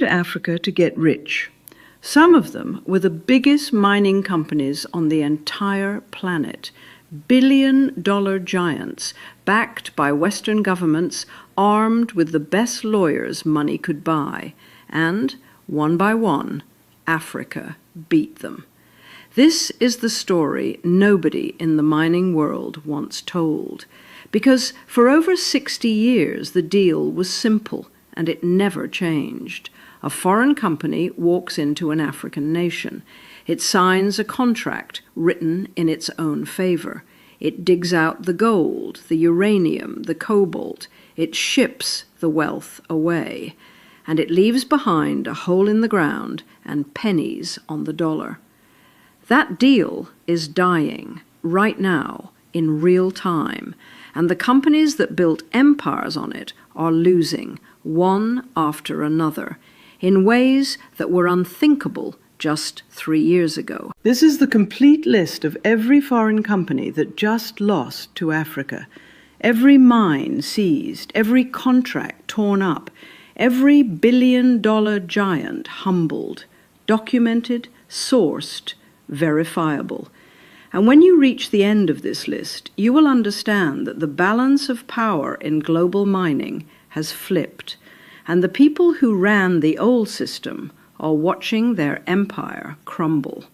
to Africa to get rich. Some of them were the biggest mining companies on the entire planet, billion-dollar giants backed by Western governments, armed with the best lawyers money could buy. And, one by one, Africa beat them. This is the story nobody in the mining world wants told, because for over 60 years the deal was simple and it never changed. A foreign company walks into an African nation. It signs a contract written in its own favor. It digs out the gold, the uranium, the cobalt. It ships the wealth away. And it leaves behind a hole in the ground and pennies on the dollar. That deal is dying right now in real time, and the companies that built empires on it are losing one after another in ways that were unthinkable just 3 years ago. This is the complete list of every foreign company that just lost to Africa. Every mine seized, every contract torn up, every billion-dollar giant humbled, documented, sourced, verifiable. And when you reach the end of this list, you will understand that the balance of power in global mining has flipped, and the people who ran the old system are watching their empire crumble.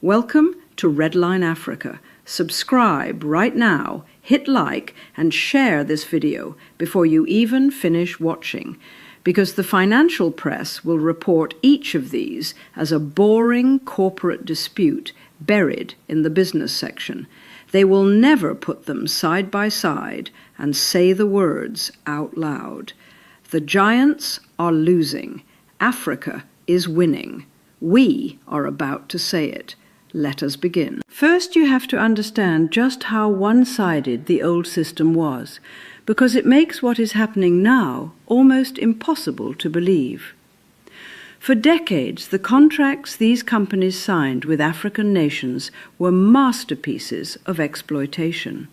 Welcome to Redline Africa. Subscribe right now, hit like, and share this video before you even finish watching, because the financial press will report each of these as a boring corporate dispute buried in the business section. They will never put them side by side and say the words out loud. The giants are losing. Africa is winning. We are about to say it. Let us begin. First, you have to understand just how one-sided the old system was, because it makes what is happening now almost impossible to believe. For decades, the contracts these companies signed with African nations were masterpieces of exploitation.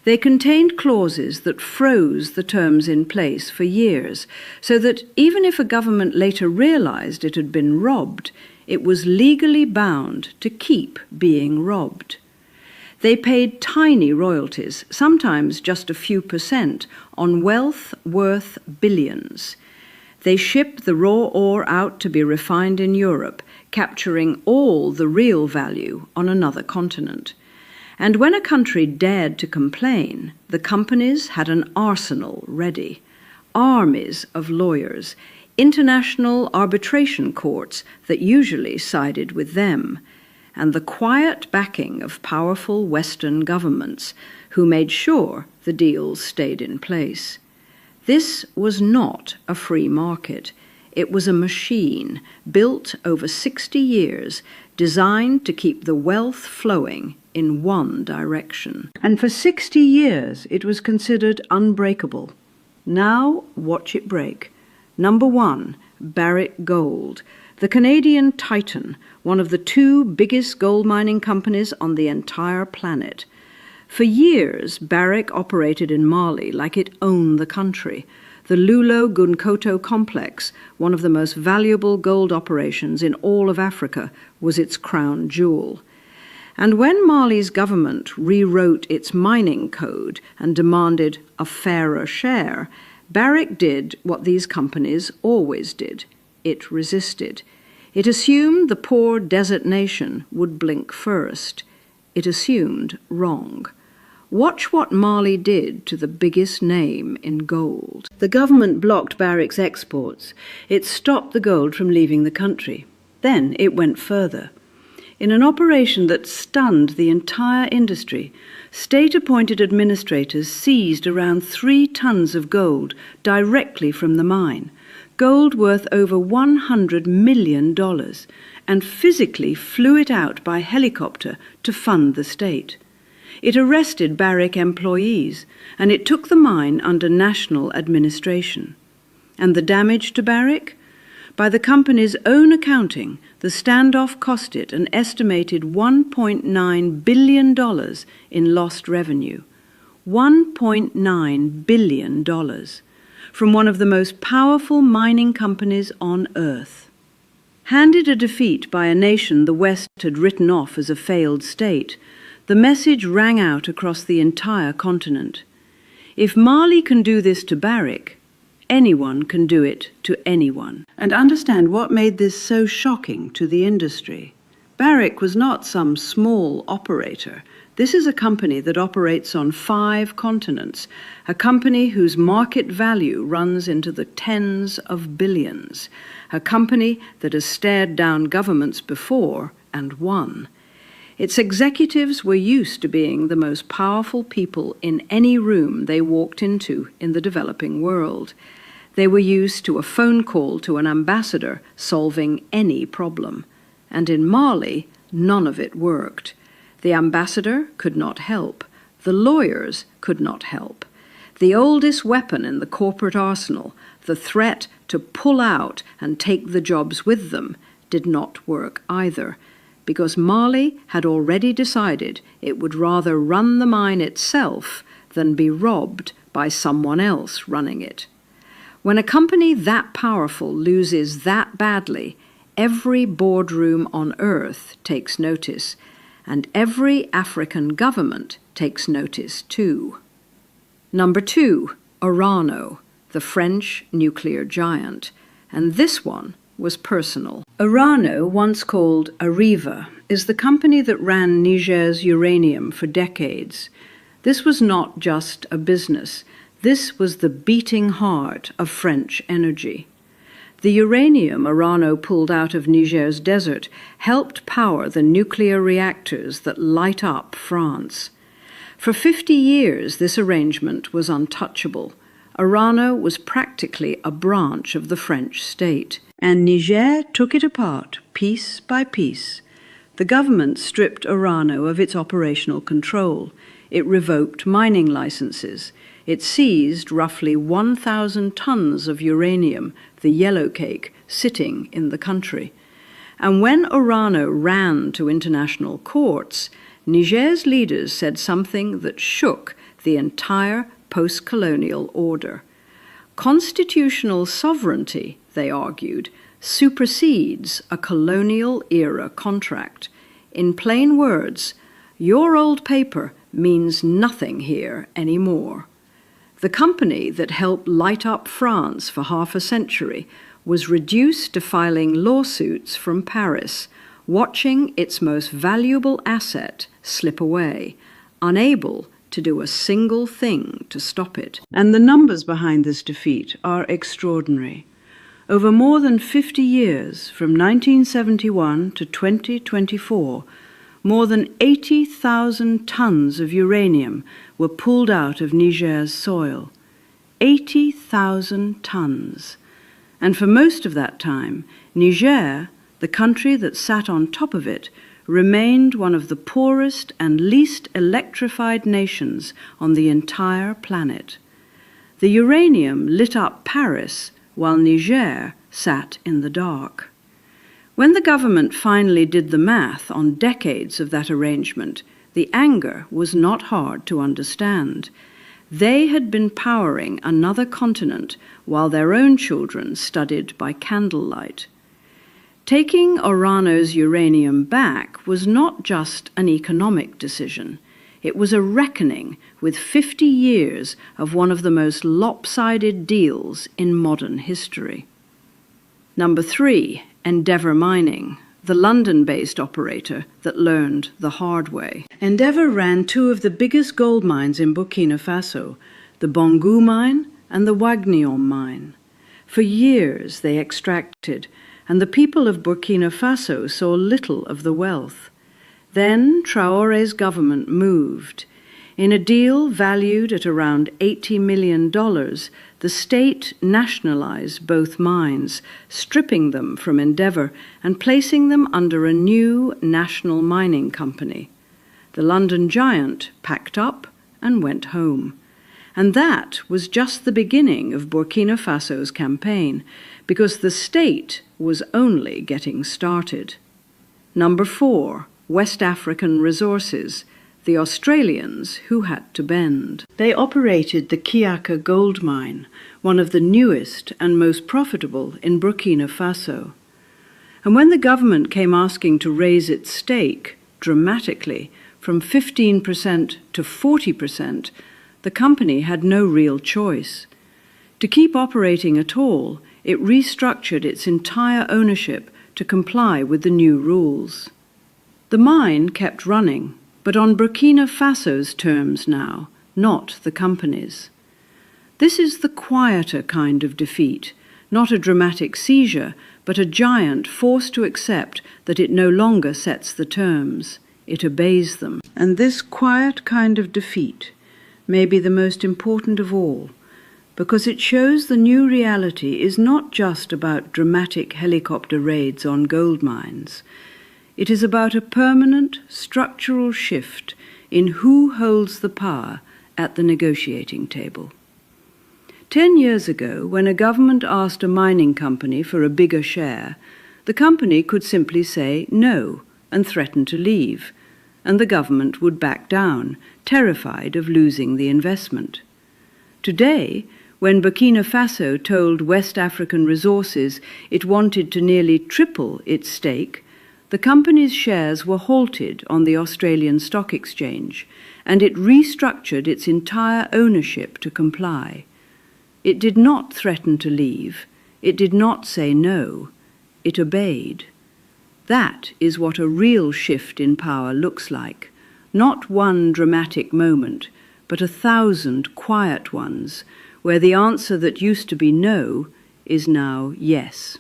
They contained clauses that froze the terms in place for years, so that even if a government later realized it had been robbed, it was legally bound to keep being robbed. They paid tiny royalties, sometimes just a few %, on wealth worth billions. They shipped the raw ore out to be refined in Europe, capturing all the real value on another continent. And when a country dared to complain, the companies had an arsenal ready, armies of lawyers, international arbitration courts that usually sided with them, and the quiet backing of powerful Western governments who made sure the deals stayed in place. This was not a free market. It was a machine built over 60 years, designed to keep the wealth flowing in one direction. And for 60 years it was considered unbreakable. Now watch it break. Number 1, Barrick Gold, the Canadian titan, one of the 2 biggest gold mining companies on the entire planet. For years, Barrick operated in Mali like it owned the country. The Loulo-Gounkoto complex, one of the most valuable gold operations in all of Africa, was its crown jewel. And when Mali's government rewrote its mining code and demanded a fairer share, Barrick did what these companies always did. It resisted. It assumed the poor desert nation would blink first. It assumed wrong. Watch what Mali did to the biggest name in gold. The government blocked Barrick's exports. It stopped the gold from leaving the country. Then it went further. In an operation that stunned the entire industry, state-appointed administrators seized around 3 tons of gold directly from the mine, gold worth over $100 million, and physically flew it out by helicopter to fund the state. It arrested Barrick employees, and it took the mine under national administration. And the damage to Barrick? By the company's own accounting, the standoff cost it an estimated $1.9 billion in lost revenue. $1.9 billion. from one of the most powerful mining companies on Earth. Handed a defeat by a nation the West had written off as a failed state, the message rang out across the entire continent. If Mali can do this to Barrick, anyone can do it to anyone. And understand what made this so shocking to the industry. Barrick was not some small operator. This is a company that operates on 5 continents, a company whose market value runs into the tens of billions, a company that has stared down governments before and won. Its executives were used to being the most powerful people in any room they walked into in the developing world. They were used to a phone call to an ambassador solving any problem. And in Mali, none of it worked. The ambassador could not help. The lawyers could not help. The oldest weapon in the corporate arsenal, the threat to pull out and take the jobs with them, did not work either, because Mali had already decided it would rather run the mine itself than be robbed by someone else running it. When a company that powerful loses that badly, every boardroom on Earth takes notice, and every African government takes notice too. Number 2, Orano, the French nuclear giant, and this one was personal. Orano, once called Areva, is the company that ran Niger's uranium for decades. This was not just a business. This was the beating heart of French energy. The uranium Orano pulled out of Niger's desert helped power the nuclear reactors that light up France. For 50 years, this arrangement was untouchable. Orano was practically a branch of the French state, and Niger took it apart piece by piece. The government stripped Orano of its operational control. It revoked mining licenses. It seized roughly 1,000 tons of uranium, the yellow cake, sitting in the country. And when Orano ran to international courts, Niger's leaders said something that shook the entire post-colonial order. Constitutional sovereignty, they argued, supersedes a colonial-era contract. In plain words, your old paper means nothing here anymore. The company that helped light up France for half a century was reduced to filing lawsuits from Paris, watching its most valuable asset slip away, unable to do a single thing to stop it. And the numbers behind this defeat are extraordinary. Over more than 50 years, from 1971 to 2024, more than 80,000 tons of uranium were pulled out of Niger's soil. 80,000 tons. And for most of that time, Niger, the country that sat on top of it, remained one of the poorest and least electrified nations on the entire planet. The uranium lit up Paris while Niger sat in the dark. When the government finally did the math on decades of that arrangement, the anger was not hard to understand. They had been powering another continent while their own children studied by candlelight. Taking Orano's uranium back was not just an economic decision. It was a reckoning with 50 years of one of the most lopsided deals in modern history. Number 3, Endeavour Mining, the London-based operator that learned the hard way. Endeavour ran 2 of the biggest gold mines in Burkina Faso, the Boungou mine and the Wagnion mine. For years they extracted, and the people of Burkina Faso saw little of the wealth. Then Traoré's government moved. In a deal valued at around $80 million, the state nationalized both mines, stripping them from Endeavour and placing them under a new national mining company. The London giant packed up and went home. And that was just the beginning of Burkina Faso's campaign, because the state was only getting started. Number 4, West African Resources, the Australians who had to bend. They operated the Kiaka gold mine, one of the newest and most profitable in Burkina Faso. And when the government came asking to raise its stake dramatically from 15% to 40%, the company had no real choice. To keep operating at all, it restructured its entire ownership to comply with the new rules. The mine kept running, but on Burkina Faso's terms now, not the company's. This is the quieter kind of defeat, not a dramatic seizure, but a giant forced to accept that it no longer sets the terms. It obeys them. And this quiet kind of defeat may be the most important of all, because it shows the new reality is not just about dramatic helicopter raids on gold mines. It is about a permanent, structural shift in who holds the power at the negotiating table. 10 years ago, when a government asked a mining company for a bigger share, the company could simply say no and threaten to leave, and the government would back down, terrified of losing the investment. Today, when Burkina Faso told West African Resources it wanted to nearly triple its stake, the company's shares were halted on the Australian Stock Exchange, and it restructured its entire ownership to comply. It did not threaten to leave. It did not say no. It obeyed. That is what a real shift in power looks like. Not one dramatic moment, but 1,000 quiet ones, where the answer that used to be no is now yes.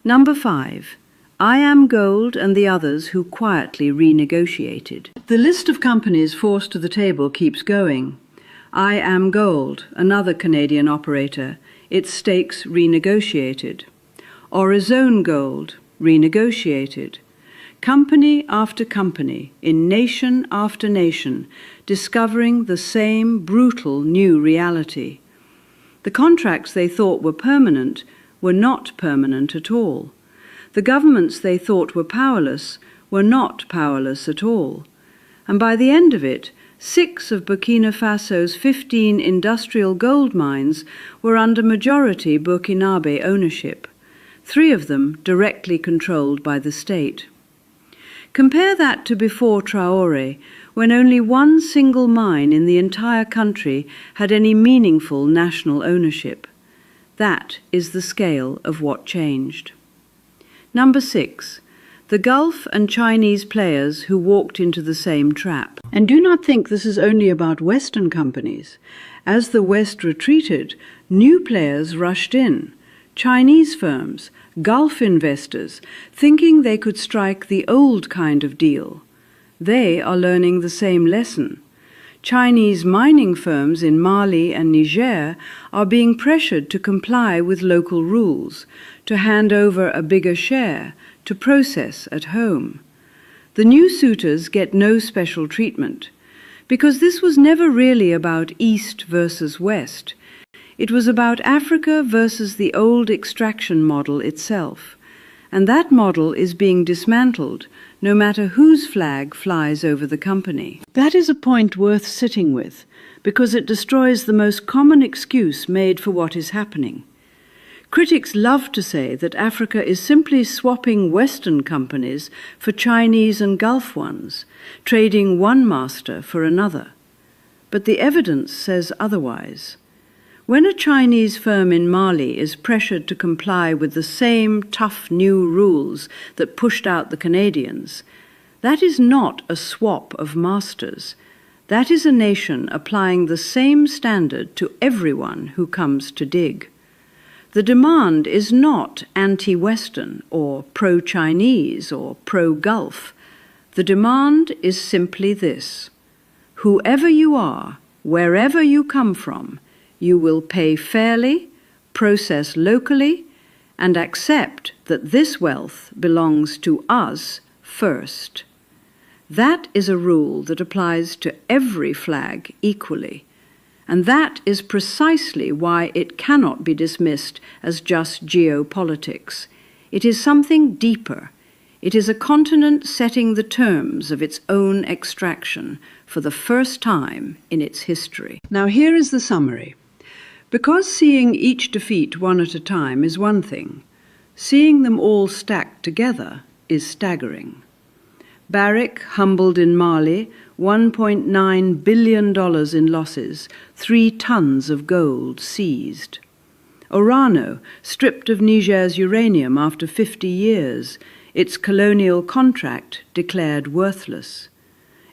Number 5. IAMGOLD and the others who quietly renegotiated. The list of companies forced to the table keeps going. IAMGOLD, another Canadian operator, its stakes renegotiated. Aurizon Gold, renegotiated. Company after company, in nation after nation, discovering the same brutal new reality. The contracts they thought were permanent were not permanent at all. The governments they thought were powerless were not powerless at all. And by the end of it, 6 of Burkina Faso's 15 industrial gold mines were under majority Burkinabe ownership, 3 of them directly controlled by the state. Compare that to before Traoré, when only one single mine in the entire country had any meaningful national ownership. That is the scale of what changed. Number 6. The Gulf and Chinese players who walked into the same trap. And do not think this is only about Western companies. As the West retreated, new players rushed in. Chinese firms, Gulf investors, thinking they could strike the old kind of deal. They are learning the same lesson. Chinese mining firms in Mali and Niger are being pressured to comply with local rules, to hand over a bigger share, to process at home. The new suitors get no special treatment, because this was never really about East versus West. It was about Africa versus the old extraction model itself, and that model is being dismantled no matter whose flag flies over the company. That is a point worth sitting with, because it destroys the most common excuse made for what is happening. Critics love to say that Africa is simply swapping Western companies for Chinese and Gulf ones, trading one master for another. But the evidence says otherwise. When a Chinese firm in Mali is pressured to comply with the same tough new rules that pushed out the Canadians, that is not a swap of masters. That is a nation applying the same standard to everyone who comes to dig. The demand is not anti-Western or pro-Chinese or pro-Gulf. The demand is simply this: whoever you are, wherever you come from, you will pay fairly, process locally, and accept that this wealth belongs to us first. That is a rule that applies to every flag equally. And that is precisely why it cannot be dismissed as just geopolitics. It is something deeper. It is a continent setting the terms of its own extraction for the first time in its history. Now here is the summary. Because seeing each defeat one at a time is one thing, seeing them all stacked together is staggering. Barrick humbled in Mali, $1.9 billion in losses, 3 tons of gold seized. Orano, stripped of Niger's uranium after 50 years, its colonial contract declared worthless.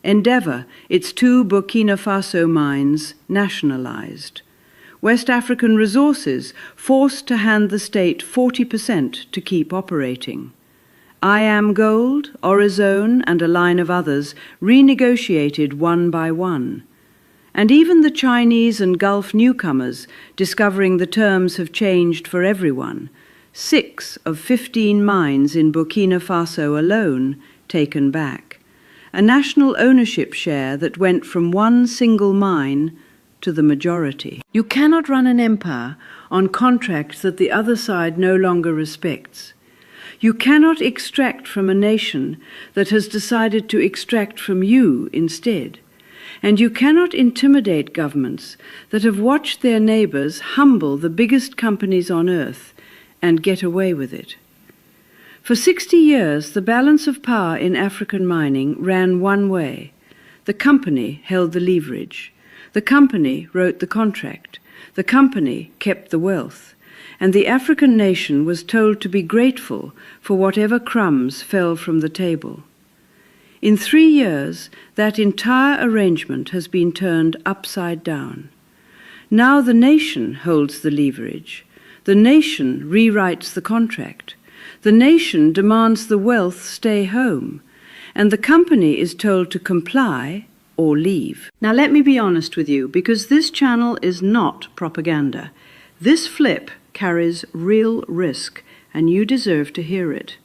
Endeavour, its 2 Burkina Faso mines, nationalized. West African Resources forced to hand the state 40% to keep operating. IAMGOLD, Orezone, and a line of others renegotiated one by one. And even the Chinese and Gulf newcomers, discovering the terms have changed for everyone, 6 of 15 mines in Burkina Faso alone taken back. A national ownership share that went from one single mine to the majority. You cannot run an empire on contracts that the other side no longer respects. You cannot extract from a nation that has decided to extract from you instead. And you cannot intimidate governments that have watched their neighbors humble the biggest companies on earth and get away with it. For 60 years, the balance of power in African mining ran one way. The company held the leverage. The company wrote the contract. The company kept the wealth. And the African nation was told to be grateful for whatever crumbs fell from the table. In 3 years, that entire arrangement has been turned upside down. Now the nation holds the leverage. The nation rewrites the contract. The nation demands the wealth stay home. And the company is told to comply or leave. Now let me be honest with you, because this channel is not propaganda. This flip carries real risk, and you deserve to hear it.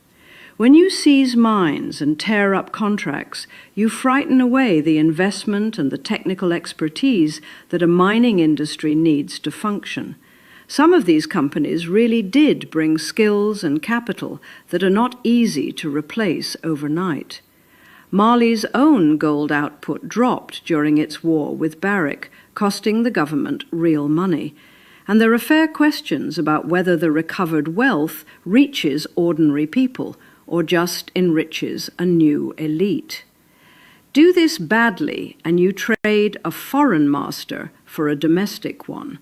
When you seize mines and tear up contracts, you frighten away the investment and the technical expertise that a mining industry needs to function. Some of these companies really did bring skills and capital that are not easy to replace overnight. Mali's own gold output dropped during its war with Barrick, costing the government real money. And there are fair questions about whether the recovered wealth reaches ordinary people or just enriches a new elite. Do this badly and you trade a foreign master for a domestic one.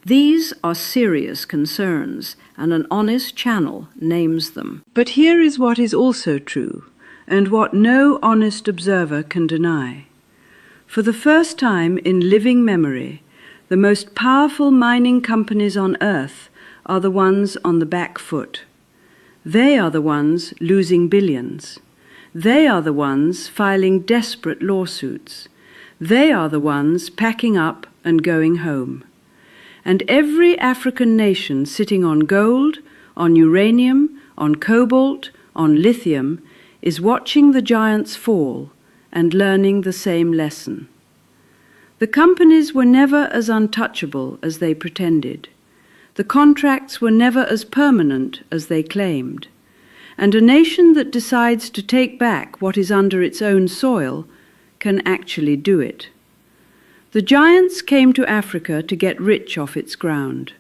These are serious concerns, and an honest channel names them. But here is what is also true, and what no honest observer can deny. For the first time in living memory, the most powerful mining companies on earth are the ones on the back foot. They are the ones losing billions. They are the ones filing desperate lawsuits. They are the ones packing up and going home. And every African nation sitting on gold, on uranium, on cobalt, on lithium, is watching the giants fall and learning the same lesson. The companies were never as untouchable as they pretended. The contracts were never as permanent as they claimed. And a nation that decides to take back what is under its own soil can actually do it. The giants came to Africa to get rich off its ground,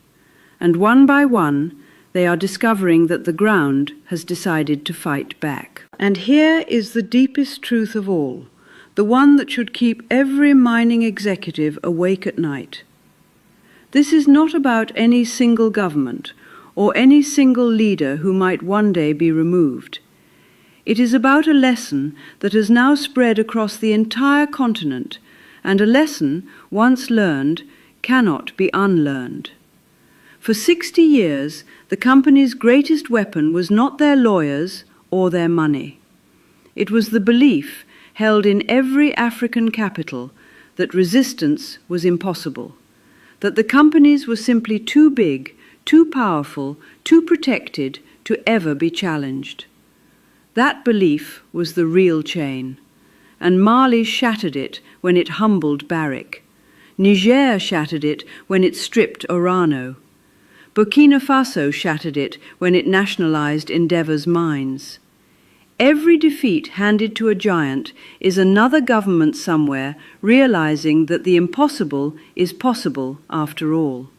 and one by one they are discovering that the ground has decided to fight back. And here is the deepest truth of all, the one that should keep every mining executive awake at night. This is not about any single government or any single leader who might one day be removed. It is about a lesson that has now spread across the entire continent, and a lesson, once learned, cannot be unlearned. For 60 years, the company's greatest weapon was not their lawyers or their money. It was the belief, held in every African capital, that resistance was impossible, that the companies were simply too big, too powerful, too protected to ever be challenged. That belief was the real chain, and Mali shattered it when it humbled Barrick. Niger shattered it when it stripped Orano. Burkina Faso shattered it when it nationalized Endeavour's mines. Every defeat handed to a giant is another government somewhere realizing that the impossible is possible after all.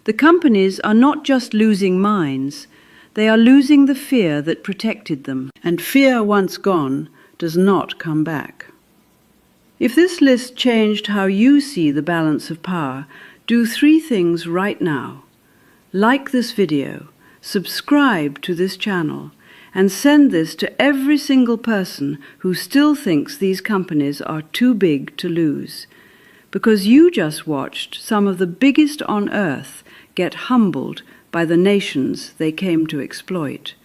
The companies are not just losing mines, they are losing the fear that protected them. And fear once gone does not come back. If this list changed how you see the balance of power, do 3 things right now. Like this video, subscribe to this channel, and send this to every single person who still thinks these companies are too big to lose. Because you just watched some of the biggest on earth get humbled by the nations they came to exploit.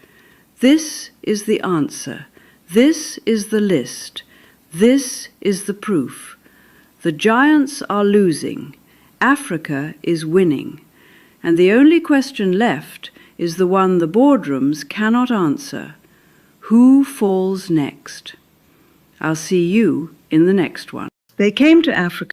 This is the answer. This is the list. This is the proof. The giants are losing. Africa is winning. And the only question left is the one the boardrooms cannot answer. Who falls next? I'll see you in the next one. They came to Africa